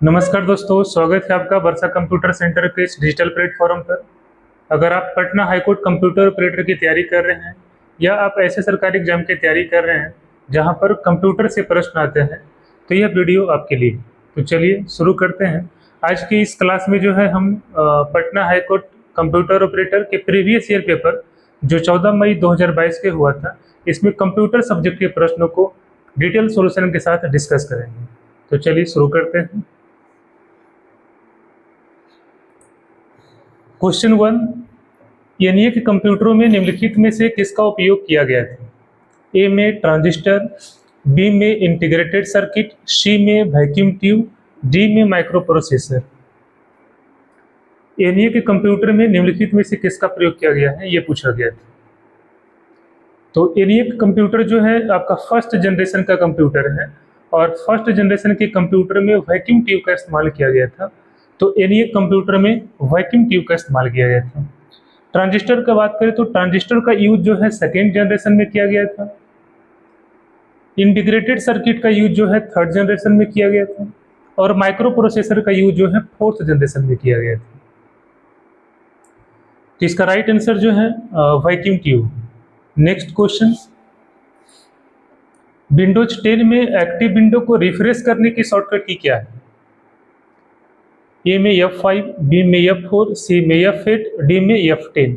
नमस्कार दोस्तों, स्वागत है आपका वर्षा कंप्यूटर सेंटर के इस डिजिटल प्लेटफॉर्म पर। अगर आप पटना हाईकोर्ट कंप्यूटर ऑपरेटर की तैयारी कर रहे हैं या आप ऐसे सरकारी एग्जाम की तैयारी कर रहे हैं जहां पर कंप्यूटर से प्रश्न आते हैं, तो यह वीडियो आपके लिए। तो चलिए शुरू करते हैं। आज की इस क्लास में जो है हम पटना हाईकोर्ट कंप्यूटर ऑपरेटर के प्रीवियस ईयर पेपर जो 14 मई 2022 के हुआ था, इसमें कंप्यूटर सब्जेक्ट के प्रश्नों को डिटेल सॉल्यूशन के साथ डिस्कस करेंगे। तो चलिए शुरू करते हैं। क्वेश्चन 1, यानी कि कंप्यूटरों में निम्नलिखित में से किसका उपयोग किया गया था? ए में ट्रांजिस्टर, बी में इंटीग्रेटेड सर्किट, सी में वैक्यूम ट्यूब, डी में माइक्रो प्रोसेसर। यानी कि कंप्यूटर में निम्नलिखित में से किसका प्रयोग किया गया है, ये पूछा गया था। तो एनियक कंप्यूटर जो है आपका फर्स्ट जनरेशन का कंप्यूटर है और फर्स्ट जनरेशन के कंप्यूटर में वैक्यूम ट्यूब का इस्तेमाल किया गया था। तो एनियक कंप्यूटर में वैक्यूम ट्यूब का इस्तेमाल किया गया था। ट्रांजिस्टर का बात करें तो ट्रांजिस्टर का यूज जो है सेकेंड जनरेशन में किया गया था। इंटीग्रेटेड सर्किट का यूज जो है थर्ड जनरेशन में किया गया था और माइक्रो प्रोसेसर का यूज जो है फोर्थ जनरेशन में किया गया था। तो इसका राइट आंसर जो है vacuum tube. Next question, Windows 10 में एक्टिव विंडो को रिफ्रेश करने की शॉर्टकट की क्या है? ए में F5, बी में F4, सी में F8, डी में F10।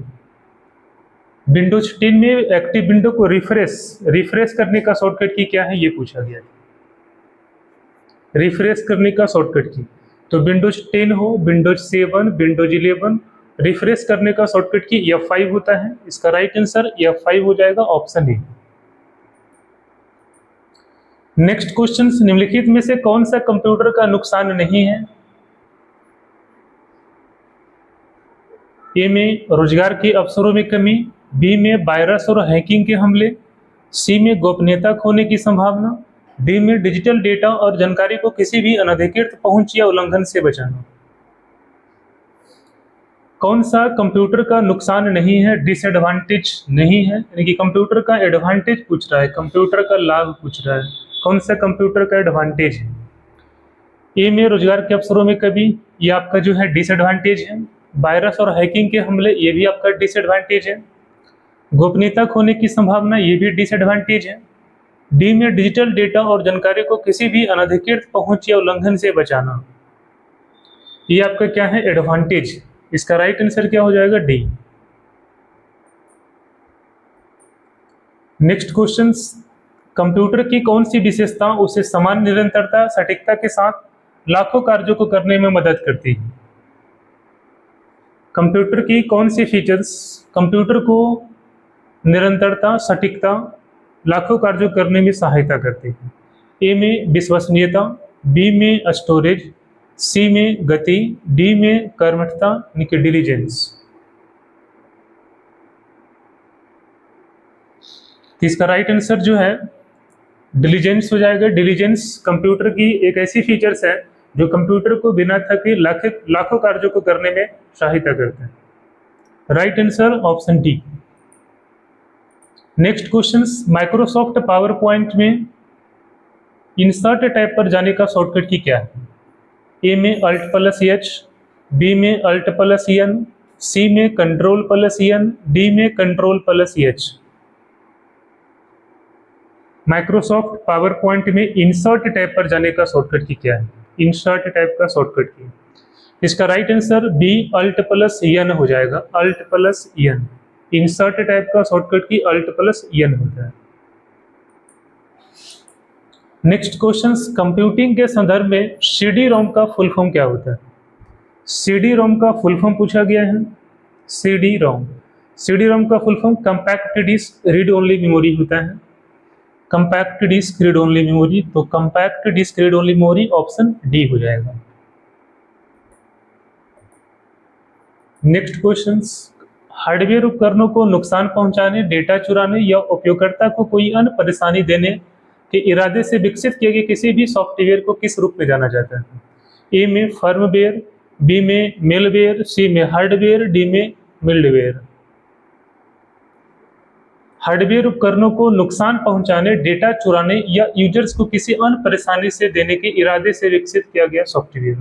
विंडोज 10 में एक्टिव विंडो को रिफ्रेश करने का शॉर्टकट की क्या है, ये पूछा गया है। रिफ्रेश करने का शॉर्टकट की तो विंडोज 10 हो, विंडोज 7, विंडोज 11, रिफ्रेश करने का शॉर्टकट की F5 होता है। इसका राइट आंसर F5 हो जाएगा, ऑप्शन ए। नेक्स्ट क्वेश्चन, निम्नलिखित में से कौन सा कंप्यूटर का नुकसान नहीं है? ए में रोजगार के अवसरों में कमी, बी में वायरस और हैकिंग के हमले, सी में गोपनीयता खोने की संभावना, डी में डिजिटल डेटा और जानकारी को किसी भी अनधिकृत पहुंच या उल्लंघन से बचाना। कौन सा कंप्यूटर का नुकसान नहीं है, डिसएडवांटेज नहीं है? यानी कि कंप्यूटर का एडवांटेज पूछ रहा है, कंप्यूटर का लाभ पूछ रहा है। कौन सा कंप्यूटर का एडवांटेज है? ए में रोजगार के अवसरों में कमी, ये आपका जो है डिसएडवांटेज है। वायरस और हैकिंग के हमले, ये भी आपका डिसएडवांटेज है। गोपनीयता खोने की संभावना, ये भी डिसएडवांटेज है। डी में डिजिटल डेटा और जानकारी को किसी भी अनधिकृत पहुंच या उल्लंघन से बचाना, ये आपका क्या है, एडवांटेज। इसका राइट आंसर क्या हो जाएगा, डी। नेक्स्ट क्वेश्चन, कंप्यूटर की कौन सी विशेषता उसे समान निरंतरता सटीकता के साथ लाखों कार्यों को करने में मदद करती है? कंप्यूटर की कौन सी फीचर्स कंप्यूटर को निरंतरता सटीकता लाखों कार्यों करने में सहायता करती है? ए में विश्वसनीयता, बी में स्टोरेज, सी में गति, डी में कर्मठता यानी कि डिलीजेंस। तो इसका राइट आंसर जो है डिलीजेंस हो जाएगा। डिलीजेंस कंप्यूटर की एक ऐसी फीचर्स है जो कंप्यूटर को बिना थके लाखों कार्यों को करने में सहायता करते हैं। Right answer option D. Next question, Microsoft PowerPoint में इंसर्ट टैब पर जाने का शॉर्टकट की क्या है? ए में Alt+H, बी में Alt+N, सी में Ctrl+N, डी में Ctrl+H। माइक्रोसॉफ्ट पावर पॉइंट में इंसर्ट टैब पर जाने का शॉर्टकट की क्या है? इंसर्ट टैब का शॉर्टकट की, इसका राइट आंसर बी Alt+N हो जाएगा, Alt+N। इंसर्ट टैब का शॉर्टकट की Alt+N होता है। नेक्स्ट क्वेश्चन, कंप्यूटिंग के संदर्भ में CD रोम का फुल फॉर्म क्या होता है? CD रोम का फुल फॉर्म पूछा गया है। CD रोम का full form compact disc read only memory होता है। Compact disc read only memory, तो compact disc read only memory option D हो जाएगा। नेक्स्ट क्वेश्चन, हार्डवेयर उपकरणों को नुकसान पहुंचाने, डेटा चुराने या उपयोगकर्ता को कोई अन्य परेशानी देने के इरादे से विकसित किए गए किसी भी सॉफ्टवेयर को किस रूप में जाना जाता है? ए में फर्मवेयर, बी में मेलवेयर, सी में हार्डवेयर, डी में मिल्डवेयर। हार्डवेयर उपकरणों को नुकसान पहुंचाने, डेटा चुराने या यूजर्स को किसी अन्य परेशानी से देने के इरादे से विकसित किया गया सॉफ्टवेयर।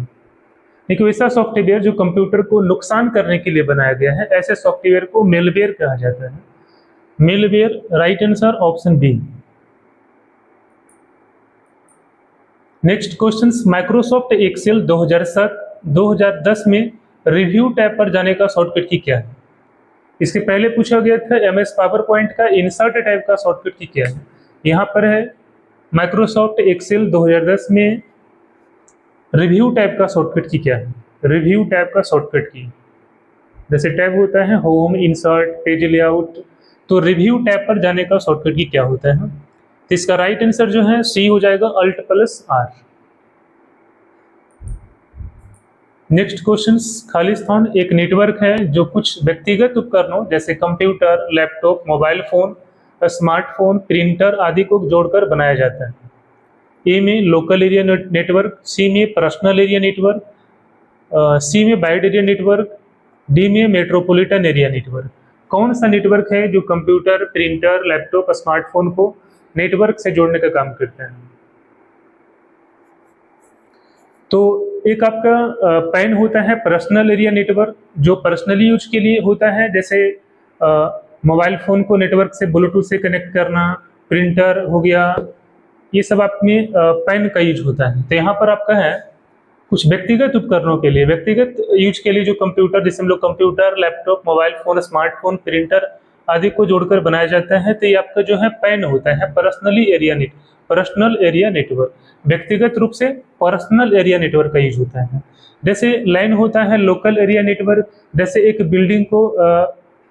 देखिए वैसा सॉफ्टवेयर जो कंप्यूटर को नुकसान करने के लिए बनाया गया है, ऐसे सॉफ्टवेयर को मेलवेयर कहा जाता है। Malware, right answer option B. Next question, Microsoft Excel 2010 में रिव्यू टैब पर जाने का शॉर्टकट की क्या है? इसके पहले पूछा गया था एमएस पावर पॉइंट का इंसर्ट टैब का शॉर्टकट की क्या है। यहाँ पर है माइक्रोसॉफ्ट एक्सेल 2010 में रिव्यू टैब का शॉर्टकट की क्या है। रिव्यू टैब का शॉर्टकट की, जैसे टैब होता है होम, इंसर्ट, पेज लेआउट, तो रिव्यू टैब पर जाने का शॉर्टकट की क्या होता है? तो इसका राइट आंसर जो है सी हो जाएगा, Alt+R। नेक्स्ट क्वेश्चन, खालिस्तान एक नेटवर्क है जो कुछ व्यक्तिगत उपकरणों जैसे computer, laptop, mobile phone, smartphone, printer आदि को जोड़कर बनाया जाता है। ए में लोकल एरिया नेटवर्क, सी में पर्सनल एरिया नेटवर्क, सी में वाइड एरिया नेटवर्क, डी में मेट्रोपॉलिटन एरिया नेटवर्क। कौन सा नेटवर्क है जो कंप्यूटर, प्रिंटर, लैपटॉप, स्मार्टफोन को नेटवर्क से जोड़ने का काम करता है? तो एक आपका पैन होता है पर्सनल एरिया नेटवर्क, जो पर्सनली यूज के लिए होता है, जैसे मोबाइल फ़ोन को नेटवर्क से ब्लूटूथ से कनेक्ट करना, प्रिंटर हो गया, ये सब आप में पैन का यूज होता है। तो यहाँ पर आपका है कुछ व्यक्तिगत उपकरणों के लिए, व्यक्तिगत यूज के लिए जो कंप्यूटर, जैसे हम लोग computer, laptop, mobile phone, smartphone, printer आदि को जोड़कर बनाया जाता है, तो ये आपका जो है पैन होता है पर्सनल एरिया नेटवर्क। व्यक्तिगत रूप से पर्सनल एरिया नेटवर्क का यूज होता है। जैसे लाइन होता है लोकल एरिया नेटवर्क, जैसे एक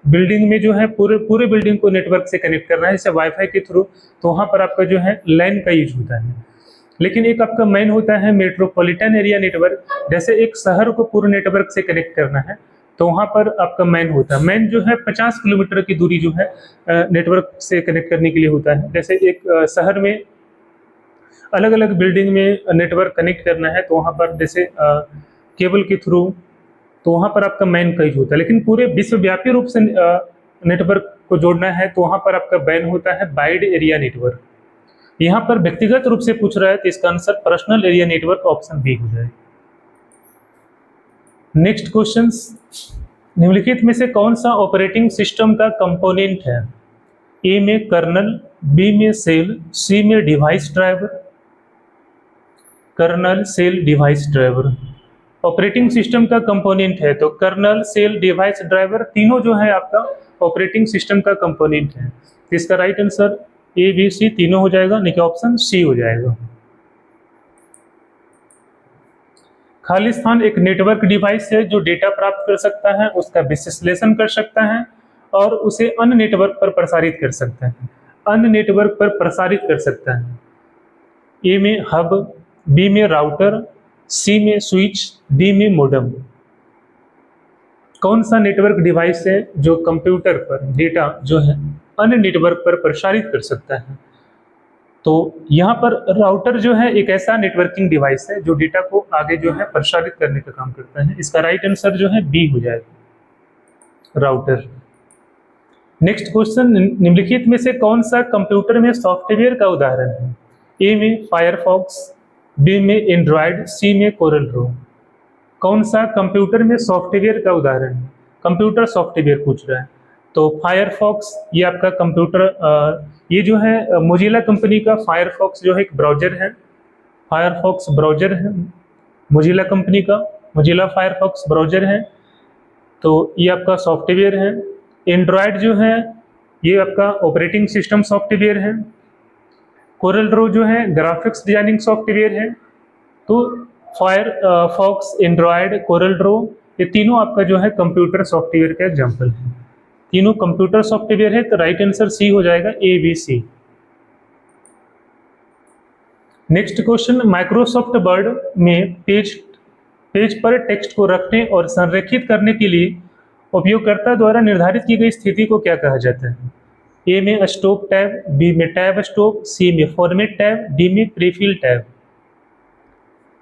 बिल्डिंग में जो है पूरे बिल्डिंग को नेटवर्क से कनेक्ट करना है, जैसे वाईफाई के थ्रू, तो वहाँ पर आपका जो है लाइन का यूज होता है। लेकिन एक आपका मेन होता है मेट्रोपॉलिटन एरिया नेटवर्क, जैसे एक शहर को पूरे नेटवर्क से कनेक्ट करना है, तो वहाँ पर आपका मैन होता है। मैन जो है 50 किलोमीटर की दूरी जो है नेटवर्क से कनेक्ट करने के लिए होता है। जैसे एक शहर में अलग अलग बिल्डिंग में नेटवर्क कनेक्ट करना है, तो वहाँ पर जैसे केबल के थ्रू, तो वहाँ पर आपका मैन का यूज होता है। लेकिन पूरे विश्वव्यापी रूप से नेटवर्क को जोड़ना है, तो वहाँ पर आपका बैन होता है वाइड एरिया नेटवर्क। यहाँ पर व्यक्तिगत रूप से पूछ रहा है, तो इसका answer personal area network option B हो जाए। नेक्स्ट क्वेश्चन, निम्नलिखित में से कौन सा ऑपरेटिंग सिस्टम का कंपोनेंट है? ए में कर्नल, बी में सेल, सी में device driver. Kernel, shell, device driver operating system का कंपोनेंट है, तो कर्नल, सेल, डिवाइस ड्राइवर तीनों जो है आपका ऑपरेटिंग सिस्टम का कंपोनेंट है। तो इसका राइट आंसर ए, बी, सी तीनों हो जाएगा, नहीं कि ऑप्शन सी हो जाएगा। खालिस्तान एक नेटवर्क डिवाइस है जो डेटा प्राप्त कर सकता है, उसका विश्लेषण कर सकता है और उसे अन्य नेटवर्क पर प्रसारित कर सकता है। अन्य नेटवर्क पर प्रसारित कर सकता है। ए में हब, बी में राउटर, सी में स्विच, डी में मोडेम। कौन सा नेटवर्क डिवाइस है जो कंप्यूटर पर डेटा जो है अन्य नेटवर्क पर प्रसारित कर सकता है? तो यहाँ पर राउटर जो है एक ऐसा नेटवर्किंग डिवाइस है जो डेटा को आगे जो है प्रसारित करने का काम करता है। इसका राइट आंसर जो है बी हो जाएगा, राउटर। नेक्स्ट क्वेश्चन, निम्नलिखित में से कौन सा कंप्यूटर में सॉफ्टवेयर का उदाहरण है? ए में फायरफॉक्स, बी में एंड्रॉयड, सी में कोरल ड्रॉ। कौन सा कंप्यूटर में सॉफ्टवेयर का उदाहरण है? कंप्यूटर सॉफ्टवेयर पूछ रहा है, तो फायरफॉक्स ये आपका कंप्यूटर, ये जो है मोजिला कंपनी का फायरफॉक्स जो है एक ब्राउजर है। फायरफॉक्स ब्राउजर है मोजिला कंपनी का, मोजिला फायरफॉक्स ब्राउजर है, तो ये आपका सॉफ्टवेयर है। एंड्रॉयड जो है ये आपका ऑपरेटिंग सिस्टम सॉफ्टवेयर है। कोरल ड्रॉ जो है ग्राफिक्स डिजाइनिंग सॉफ्टवेयर है। तो फायरफॉक्स, एंड्रॉयड, कोरल ड्रॉ ये तीनों आपका जो है कंप्यूटर सॉफ्टवेयर का एग्जाम्पल है। तीनों कंप्यूटर सॉफ्टवेयर है, तो राइट आंसर सी हो जाएगा, ए, बी, सी। नेक्स्ट क्वेश्चन, माइक्रोसॉफ्ट वर्ड में पेज पर टेक्स्ट को रखने और संरेखित करने के लिए उपयोगकर्ता द्वारा निर्धारित की गई स्थिति को क्या कहा जाता है? ए में स्टॉप टैब, बी में टैब स्टॉप, सी में फॉर्मेट टैब, डी में प्रीफिल टैब।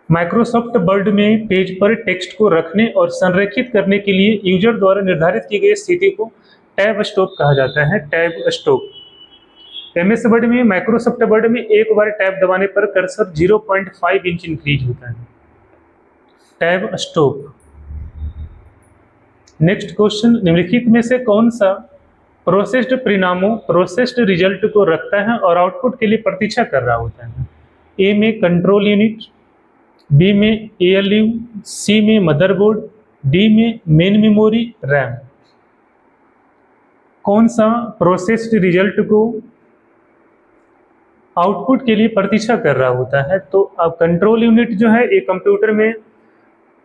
माइक्रोसॉफ्ट वर्ड में पेज पर टेक्स्ट को रखने और संरेखित करने के लिए यूजर द्वारा निर्धारित की गई स्थिति को टैब स्टॉप कहा जाता है, टैब स्टॉप। MS वर्ड में, माइक्रोसॉफ्ट वर्ड में एक बार टैब दबाने पर कर्सर 0.5 इंच इंक्रीज होता है। Tab stop. नेक्स्ट क्वेश्चन, निम्नलिखित में से कौन सा प्रोसेस्ड परिणामों, प्रोसेस्ड रिजल्ट को रखता है और आउटपुट के लिए प्रतीक्षा कर रहा होता है? ए में कंट्रोल यूनिट, बी में ALU, सी में मदरबोर्ड, डी में मेन मेमोरी रैम। कौन सा प्रोसेस्ड रिजल्ट को आउटपुट के लिए प्रतीक्षा कर रहा होता है? तो अब कंट्रोल यूनिट जो है एक कंप्यूटर में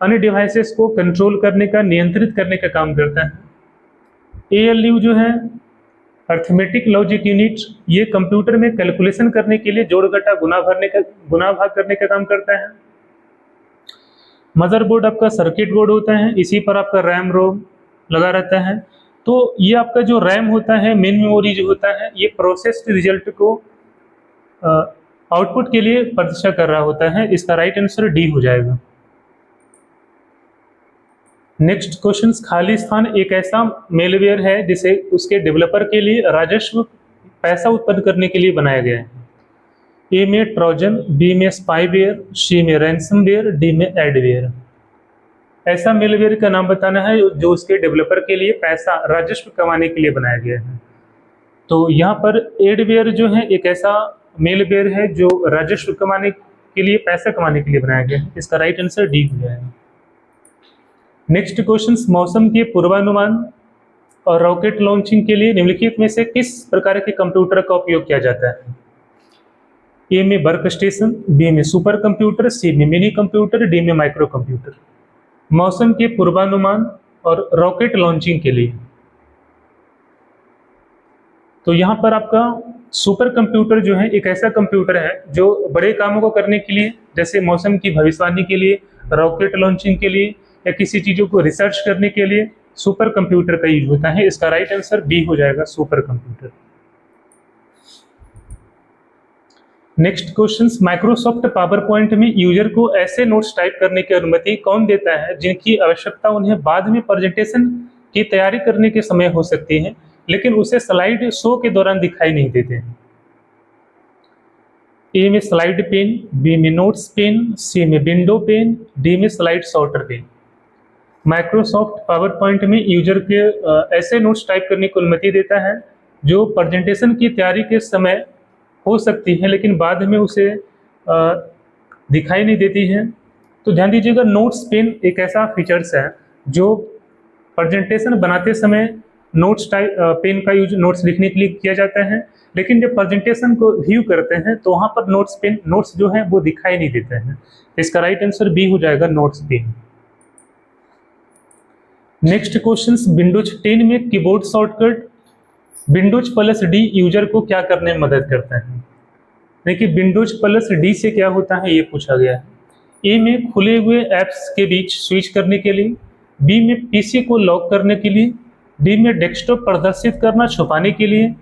अन्य डिवाइसेस को कंट्रोल करने का, नियंत्रित करने का काम करता है। ALU जो है अर्थमेटिक लॉजिक यूनिट, ये कंप्यूटर में कैलकुलेशन करने के लिए जोड़ घटा गुना भाग करने का काम करता है। मदरबोर्ड आपका सर्किट बोर्ड होता है, इसी पर आपका रैम रोम लगा रहता है। तो ये आपका जो रैम होता है, मेन मेमोरी जो होता है, ये प्रोसेस्ड रिजल्ट को आउटपुट के लिए प्रतीक्षा कर रहा होता है। इसका राइट आंसर डी हो जाएगा। नेक्स्ट क्वेश्चन, खाली स्थान एक ऐसा मेलवेयर है जिसे उसके डेवलपर के लिए राजस्व, पैसा उत्पन्न करने के लिए बनाया गया है। ए में ट्रोजन, बी में स्पाईवेयर, सी में रैंसमवेयर, डी में एडवेयर। ऐसा मेलवेयर का नाम बताना है जो उसके डेवलपर के लिए पैसा, राजस्व कमाने के लिए बनाया गया है। तो यहाँ पर एडवेयर जो है एक ऐसा मेलवेयर है जो राजस्व कमाने के लिए, पैसा कमाने के लिए बनाया गया है। इसका राइट आंसर डी हो जाएगा। नेक्स्ट क्वेश्चन, मौसम के पूर्वानुमान और रॉकेट लॉन्चिंग के लिए निम्नलिखित में से किस प्रकार के कंप्यूटर का उपयोग किया जाता है? ए में वर्क स्टेशन, बी में सुपर कंप्यूटर, सी में मिनी कंप्यूटर, डी में माइक्रो कंप्यूटर। मौसम के पूर्वानुमान और रॉकेट लॉन्चिंग के लिए तो यहाँ पर आपका सुपर कंप्यूटर जो है एक ऐसा कंप्यूटर है जो बड़े कामों को करने के लिए, जैसे मौसम की भविष्यवाणी के लिए, रॉकेट लॉन्चिंग के लिए या किसी चीज़ों को रिसर्च करने के लिए सुपर कंप्यूटर का यूज होता है। इसका राइट आंसर बी हो जाएगा, super computer. Next question, Microsoft PowerPoint में यूजर को ऐसे नोट्स टाइप करने की अनुमति कौन देता है जिनकी आवश्यकता उन्हें बाद में प्रेजेंटेशन की तैयारी करने के समय हो सकती है, लेकिन उसे स्लाइड शो के दौरान दिखाई नहीं देते हैं? ए में स्लाइड पेन, बी में नोट्स पेन, सी में विंडो पेन, डी में slide sorter pane. Microsoft PowerPoint में यूजर के ऐसे नोट्स टाइप करने की अनुमति देता है जो प्रेजेंटेशन की तैयारी के समय हो सकती है, लेकिन बाद में उसे दिखाई नहीं देती है। तो ध्यान दीजिएगा, नोट्स पेन एक ऐसा फीचर्स है जो प्रेजेंटेशन बनाते समय नोट्स टाइप पेन का यूज नोट्स लिखने के लिए किया जाता है, लेकिन जब प्रेजेंटेशन को व्यू करते हैं तो वहाँ पर नोट्स जो है वो दिखाई नहीं देते हैं। इसका राइट आंसर बी हो जाएगा, notes pane. Next question, Windows 10 में keyboard shortcut Windows plus D user को क्या करने में मदद करता है? देखिए, विंडोज प्लस डी से क्या होता है ये पूछा गया है। ए में खुले हुए ऐप्स के बीच स्विच करने के लिए, बी में पीसी को लॉक करने के लिए, डी में डेस्कटॉप प्रदर्शित करना छुपाने के लिए,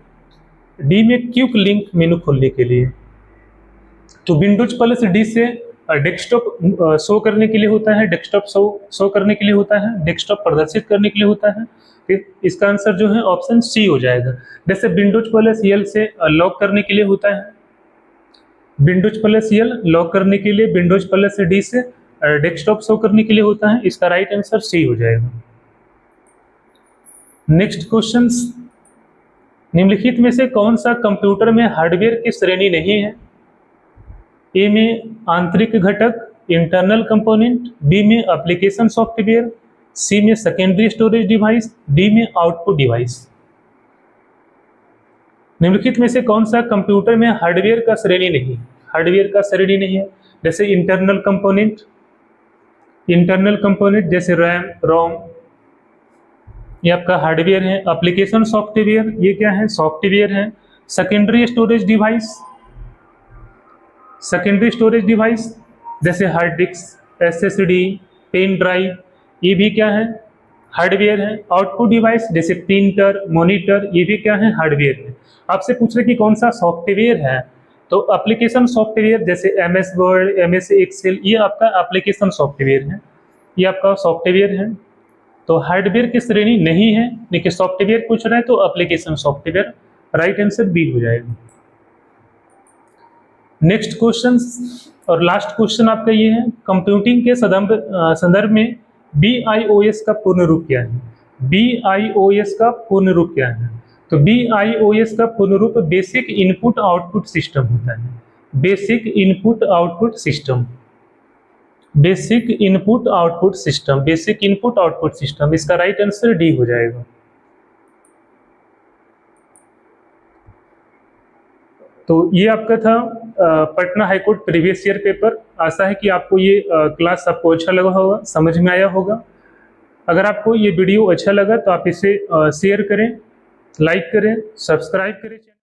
डी में क्विक लिंक मेनू खोलने के लिए। तो विंडोज प्लस डी से डेस्कटॉप शो करने के लिए होता है, डेस्कटॉप शो करने के लिए होता है, डेस्कटॉप प्रदर्शित करने के लिए होता है। इसका आंसर जो है ऑप्शन सी हो जाएगा। जैसे विंडोज प्लस एल से लॉक करने के लिए होता है, विंडोज प्लस एल लॉक करने के लिए, विंडोज प्लस डी से डेस्कटॉप शो करने के लिए होता है। इसका राइट आंसर सी हो जाएगा। नेक्स्ट क्वेश्चन, निम्नलिखित में से कौन सा कंप्यूटर में हार्डवेयर की श्रेणी नहीं है? ए में आंतरिक घटक, इंटरनल कंपोनेंट, बी में एप्लीकेशन सॉफ्टवेयर, सी में सेकेंडरी स्टोरेज डिवाइस, डी में आउटपुट डिवाइस। निम्नलिखित में से कौन सा कंप्यूटर में हार्डवेयर का श्रेणी नहीं है? हार्डवेयर का श्रेणी नहीं है, जैसे इंटरनल कंपोनेंट जैसे रैम, रोम, ये आपका हार्डवेयर है। एप्लीकेशन सॉफ्टवेयर, ये क्या है? सॉफ्टवेयर है। सेकेंडरी स्टोरेज डिवाइस जैसे hard disk, SSD, pen drive, ये भी क्या है? हार्डवेयर है। आउटपुट डिवाइस जैसे प्रिंटर, मॉनिटर, ये भी क्या है? हार्डवेयर है। आपसे पूछ रहे कि कौन सा सॉफ्टवेयर है, तो एप्लीकेशन सॉफ्टवेयर जैसे MS वर्ड, MS एक्सेल, ये आपका एप्लीकेशन सॉफ्टवेयर है, ये आपका सॉफ्टवेयर है। तो हार्डवेयर की श्रेणी नहीं है, देखिए सॉफ्टवेयर पूछ रहा है तो application software, right answer B हो जाएगा। नेक्स्ट क्वेश्चन और लास्ट क्वेश्चन आपका ये है, कंप्यूटिंग के संदर्भ में BIOS का पूर्ण रूप क्या है? BIOS का पूर्ण रूप क्या है? तो BIOS का पूर्ण रूप बेसिक इनपुट आउटपुट सिस्टम होता है। Basic input output system, basic input output system, basic input output system, इसका राइट आंसर डी हो जाएगा। तो ये आपका था Patna high court previous year paper. आशा है कि आपको ये क्लास आपको अच्छा लगा होगा, समझ में आया होगा। अगर आपको ये वीडियो अच्छा लगा तो आप इसे शेयर करें, लाइक करें, सब्सक्राइब करें।